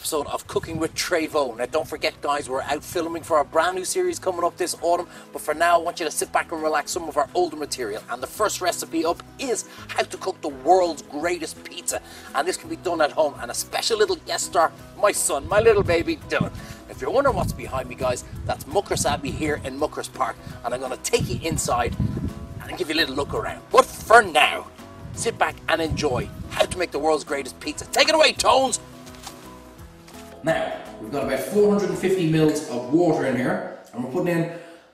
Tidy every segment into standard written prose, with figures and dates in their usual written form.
episode of Cooking with Treyvaud. Now don't forget guys, we're out filming for our brand new series coming up this autumn, but for now I want you to sit back and relax some of our older material. And the first recipe up is how to cook the world's greatest pizza, and this can be done at home, and a special little guest star, my son, my little baby Dylan. If you're wondering what's behind me guys, that's Muckers Abbey here in Muckers Park, and I'm going to take you inside and give you a little look around. But for now, sit back and enjoy how to make the world's greatest pizza. Take it away, Tones! Now, we've got about 450 mils of water in here, and we're putting in,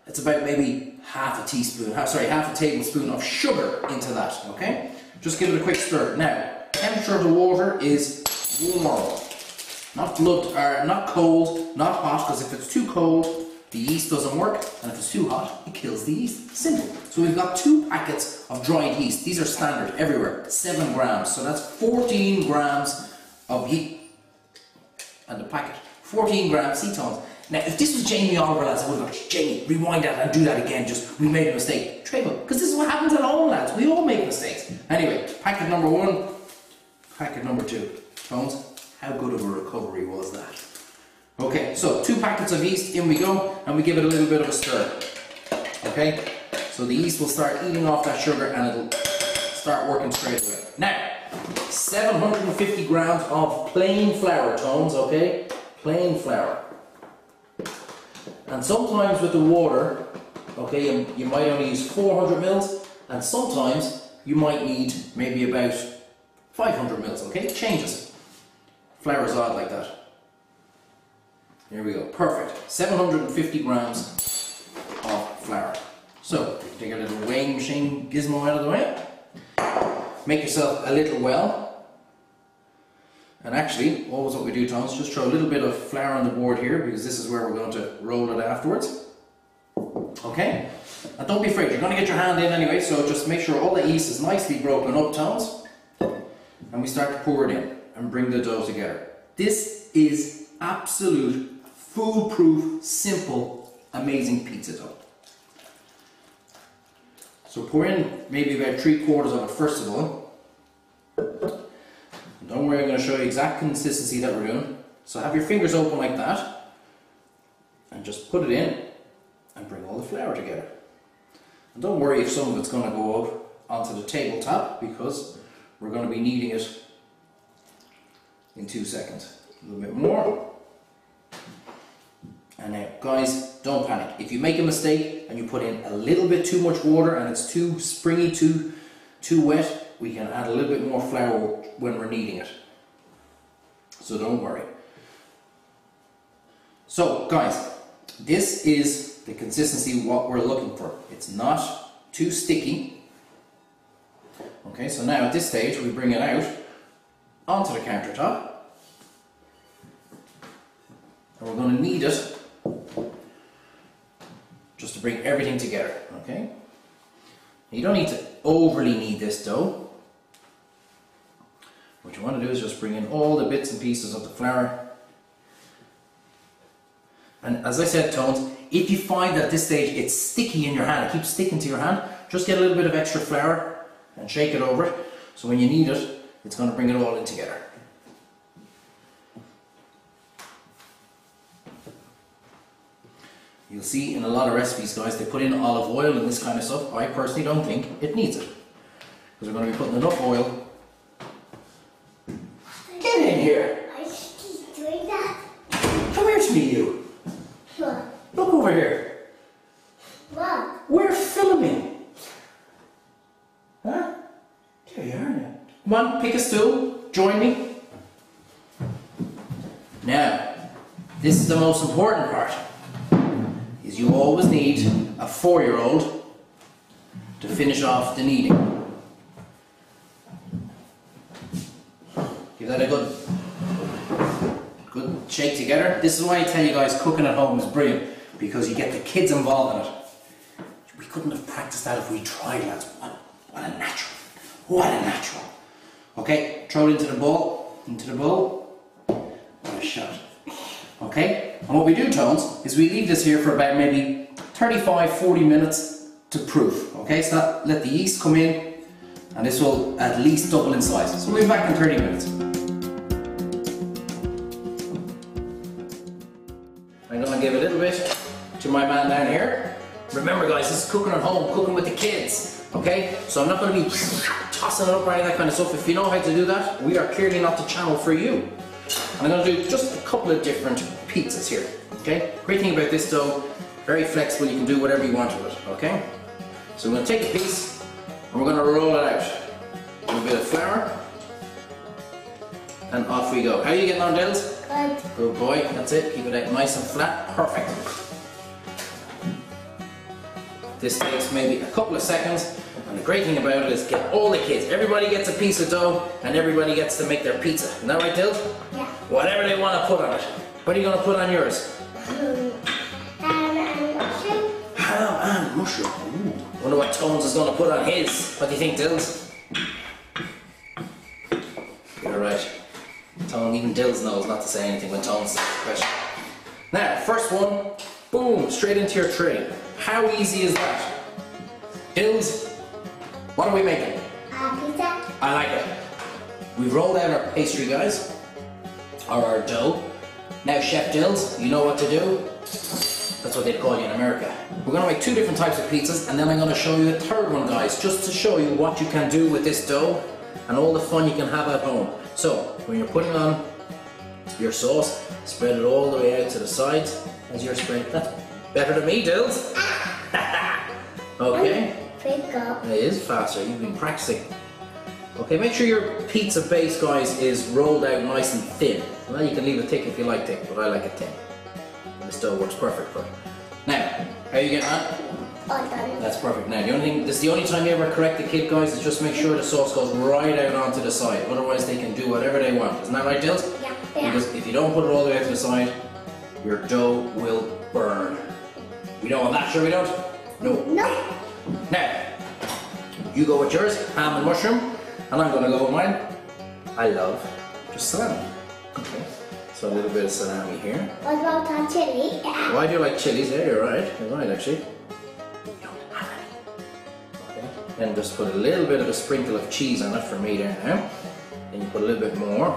it's about maybe half a tablespoon of sugar into that, okay? Just give it a quick stir. Now, temperature of the water is warm. Not cold, not hot, because if it's too cold, the yeast doesn't work, and if it's too hot, it kills the yeast. Simple. So we've got 2 packets of dried yeast. These are standard everywhere, 7 grams. So that's 14 grams of yeast. And the packet, 14 grams ketones. Now, if this was Jamie Oliver, lads, I would have gone, Jamie, rewind that and do that again, we made a mistake. Treyvaud, because this is what happens at home, lads. We all make mistakes. Anyway, packet number 1, packet number 2. Tones, how good of a recovery was that? Okay, so 2 packets of yeast, in we go, and we give it a little bit of a stir. Okay, so the yeast will start eating off that sugar and it'll start working straight away. Now, 750 grams of plain flour, Tones, okay? Plain flour. And sometimes with the water, okay, you might only use 400 mils, and sometimes you might need maybe about 500 mils, okay? It changes. Flour is odd like that. Here we go, perfect. 750 grams of flour. So, take a little weighing machine gizmo out of the way. Make yourself a little well. And actually, always what we do, Tones, just throw a little bit of flour on the board here, because this is where we're going to roll it afterwards. Okay? And don't be afraid, you're going to get your hand in anyway, so just make sure all the yeast is nicely broken up, Tones. And we start to pour it in and bring the dough together. This is absolute, foolproof, simple, amazing pizza dough. So pour in maybe about 3/4 of it first of all. And don't worry, I'm going to show you exact consistency that we're doing. So have your fingers open like that, and just put it in and bring all the flour together. And don't worry if some of it's going to go up onto the tabletop, because we're going to be kneading it in 2 seconds. A little bit more. And now, guys, don't panic. If you make a mistake and you put in a little bit too much water and it's too springy, too wet, we can add a little bit more flour when we're kneading it. So don't worry. So, guys, this is the consistency what we're looking for. It's not too sticky. Okay, so now at this stage we bring it out onto the countertop. And we're going to knead it just to bring everything together, okay? You don't need to overly knead this dough. What you want to do is just bring in all the bits and pieces of the flour. And as I said, Tones, if you find that at this stage it's sticky in your hand, it keeps sticking to your hand, just get a little bit of extra flour and shake it over it. So when you knead it, it's going to bring it all in together. You'll see in a lot of recipes, guys, they put in olive oil and this kind of stuff. I personally don't think it needs it, because we're going to be putting enough oil. Get in here! I keep doing that. Come here to me, you. What? Look over here. What? We're filming. Huh? There you are now. Come on, pick a stool. Join me. Now, this is the most important part. Is you always need a 4-year-old to finish off the kneading. Give that a good shake together. This is why I tell you guys cooking at home is brilliant, because you get the kids involved in it. We couldn't have practiced that if we tried, lads. What a natural. What a natural. Okay, throw it into the bowl. What a shot. Okay, and what we do, Tones, is we leave this here for about maybe 35-40 minutes to proof. Okay, so let the yeast come in, and this will at least double in size. So we'll be back in 30 minutes. bit to my man down here. Remember guys, this is cooking at home, cooking with the kids, okay? So I'm not going to be tossing it up or any of that kind of stuff. If you know how to do that, we are clearly not the channel for you. I'm going to do just a couple of different pizzas here, okay? Great thing about this dough, very flexible, you can do whatever you want with it, okay? So we're going to take a piece and we're going to roll it out. A little bit of flour. And off we go. How are you getting on, Dills? Good. Good boy, that's it. Keep it out nice and flat. Perfect. This takes maybe a couple of seconds. And the great thing about it is get all the kids. Everybody gets a piece of dough and everybody gets to make their pizza. Isn't that right, Dills? Yeah. Whatever they want to put on it. What are you going to put on yours? Ham and mushroom. Ham and mushroom. Ooh. Wonder what Tones is going to put on his. What do you think, Dills? You're right. Tone, even Dills knows not to say anything when Tones asks a question. Now, first one, boom, straight into your tray. How easy is that? Dills, what are we making? Pizza. I like it. We've rolled out our pastry, guys, or our dough. Now, Chef Dills, you know what to do? That's what they call you in America. We're going to make two different types of pizzas, and then I'm going to show you a third one, guys, just to show you what you can do with this dough and all the fun you can have at home. So, when you're putting on your sauce, spread it all the way out to the sides as you're spreading. That's better than me, Dills. Okay. Pick up. It is faster, you've been practicing. Okay, make sure your pizza base, guys, is rolled out nice and thin. Well, you can leave it thick if you like thick, but I like it thin. And this dough works perfect for it. Now, how are you getting on? All done. That's perfect. Now, this is the only time you ever correct the kid, guys, is just make sure the sauce goes right out onto the side. Otherwise, they can do whatever they want. Isn't that right, Dills? Yeah. Because if you don't put it all the way out to the side, your dough will burn. We don't want that, sure we don't? No. No. Now, you go with yours, ham and mushroom, and I'm going to go with mine. I love just salami. Okay, so a little bit of salami here. What about our chili? Why do you like chilies? Yeah, you're right. You're right, actually. Okay, then just put a little bit of a sprinkle of cheese on it for me there now. Then you put a little bit more.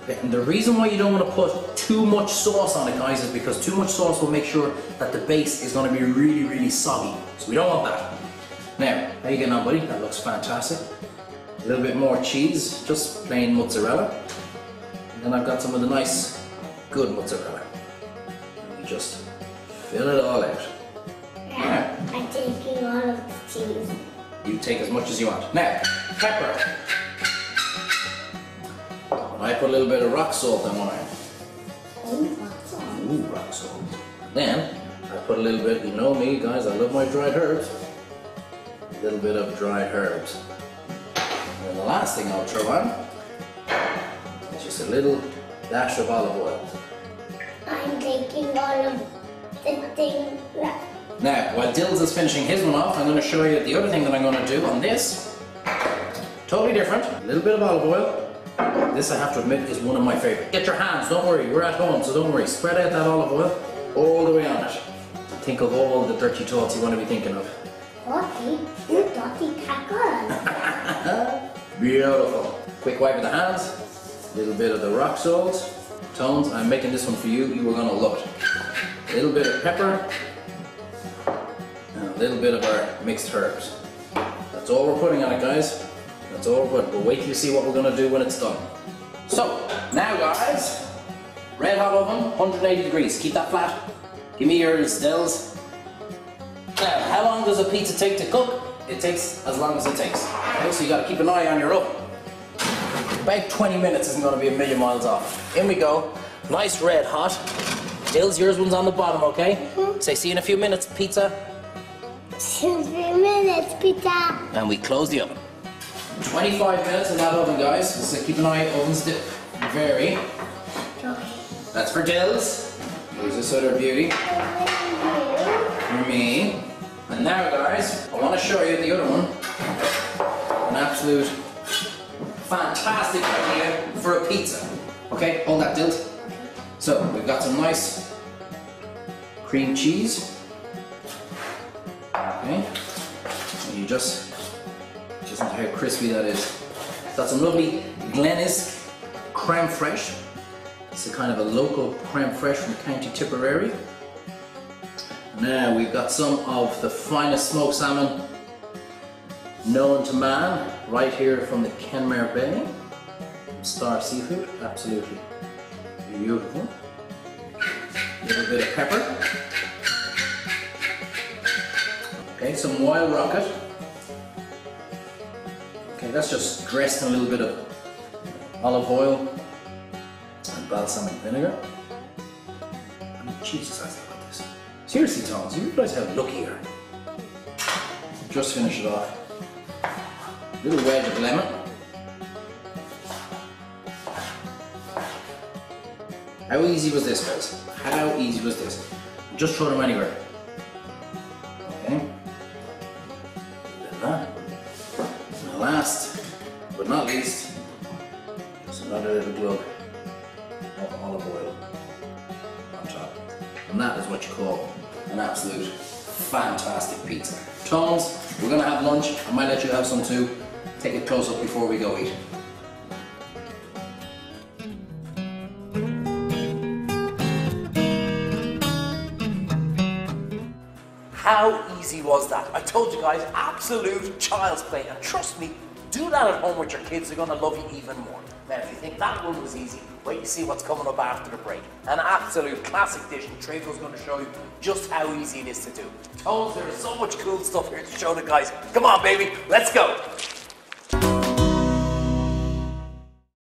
Okay, and the reason why you don't want to put too much sauce on it, guys, is because too much sauce will make sure that the base is going to be really, really soggy. So we don't want that. Now, how you getting on, buddy? That looks fantastic. A little bit more cheese, just plain mozzarella. And then I've got some of the nice, good mozzarella. And we just fill it all out. Yeah. I'm taking all of the cheese. You take as much as you want. Now, pepper. I put a little bit of rock salt on mine. Ooh, rock salt. Then, I put a little bit, you know me guys, I love my dried herbs. A little bit of dried herbs. And then the last thing I'll throw on is just a little dash of olive oil. I'm taking all of the things left. Now, while Dills is finishing his one off, I'm going to show you the other thing that I'm going to do on this. Totally different. A little bit of olive oil. This, I have to admit, is one of my favorite. Get your hands, don't worry, we're at home, so don't worry. Spread out that olive oil all the way on it. Think of all the dirty thoughts you want to be thinking of. Dirty? You dirty tackle. Beautiful. Quick wipe of the hands. A little bit of the rock salt. Tones, I'm making this one for you. You are going to love it. A little bit of pepper. And a little bit of our mixed herbs. That's all we're putting on it, guys. That's all we're putting. But wait till you see what we're going to do when it's done. So, now guys, red hot oven, 180 degrees. Keep that flat. Give me yours, Dills. Now, how long does a pizza take to cook? It takes as long as it takes. Okay, so you got to keep an eye on your oven. About 20 minutes isn't going to be a million miles off. In we go. Nice red hot. Dills, yours one's on the bottom, okay? Say see you in a few minutes, pizza. See you in a few minutes, pizza. And we close the oven. 25 minutes in that oven, guys. So keep an eye, ovens vary. That's for Dills. Here's this other beauty. For me. And now, guys, I want to show you the other one. An absolute fantastic idea for a pizza. Okay, hold that, Dills. So, we've got some nice cream cheese. Okay. And you just listen to how crispy that is. Got some lovely Glennis creme fraiche. It's a kind of a local creme fraiche from County Tipperary. Now we've got some of the finest smoked salmon known to man, right here from the Kenmare Bay. Star Seafood, absolutely beautiful. A little bit of pepper. Okay, some wild rocket. Okay, that's just dressed in a little bit of olive oil and balsamic vinegar. Oh, Jesus, I think about this. Seriously, Thomas, you realize how lucky you are? Just finish it off. A little wedge of lemon. How easy was this, guys? How easy was this? Just throw them anywhere. Okay. And last but not least, just another little glove of olive oil on top. And that is what you call an absolute fantastic pizza. Tones, we're gonna have lunch. I might let you have some too. Take a close up before we go eat. How easy was that? I told you guys, absolute child's play. And trust me, do that at home with your kids, they're gonna love you even more. Now, if you think that one was easy, wait to see what's coming up after the break. An absolute classic dish, and Treyvaud's gonna show you just how easy it is to do. Told there is so much cool stuff here to show the guys. Come on, baby, let's go.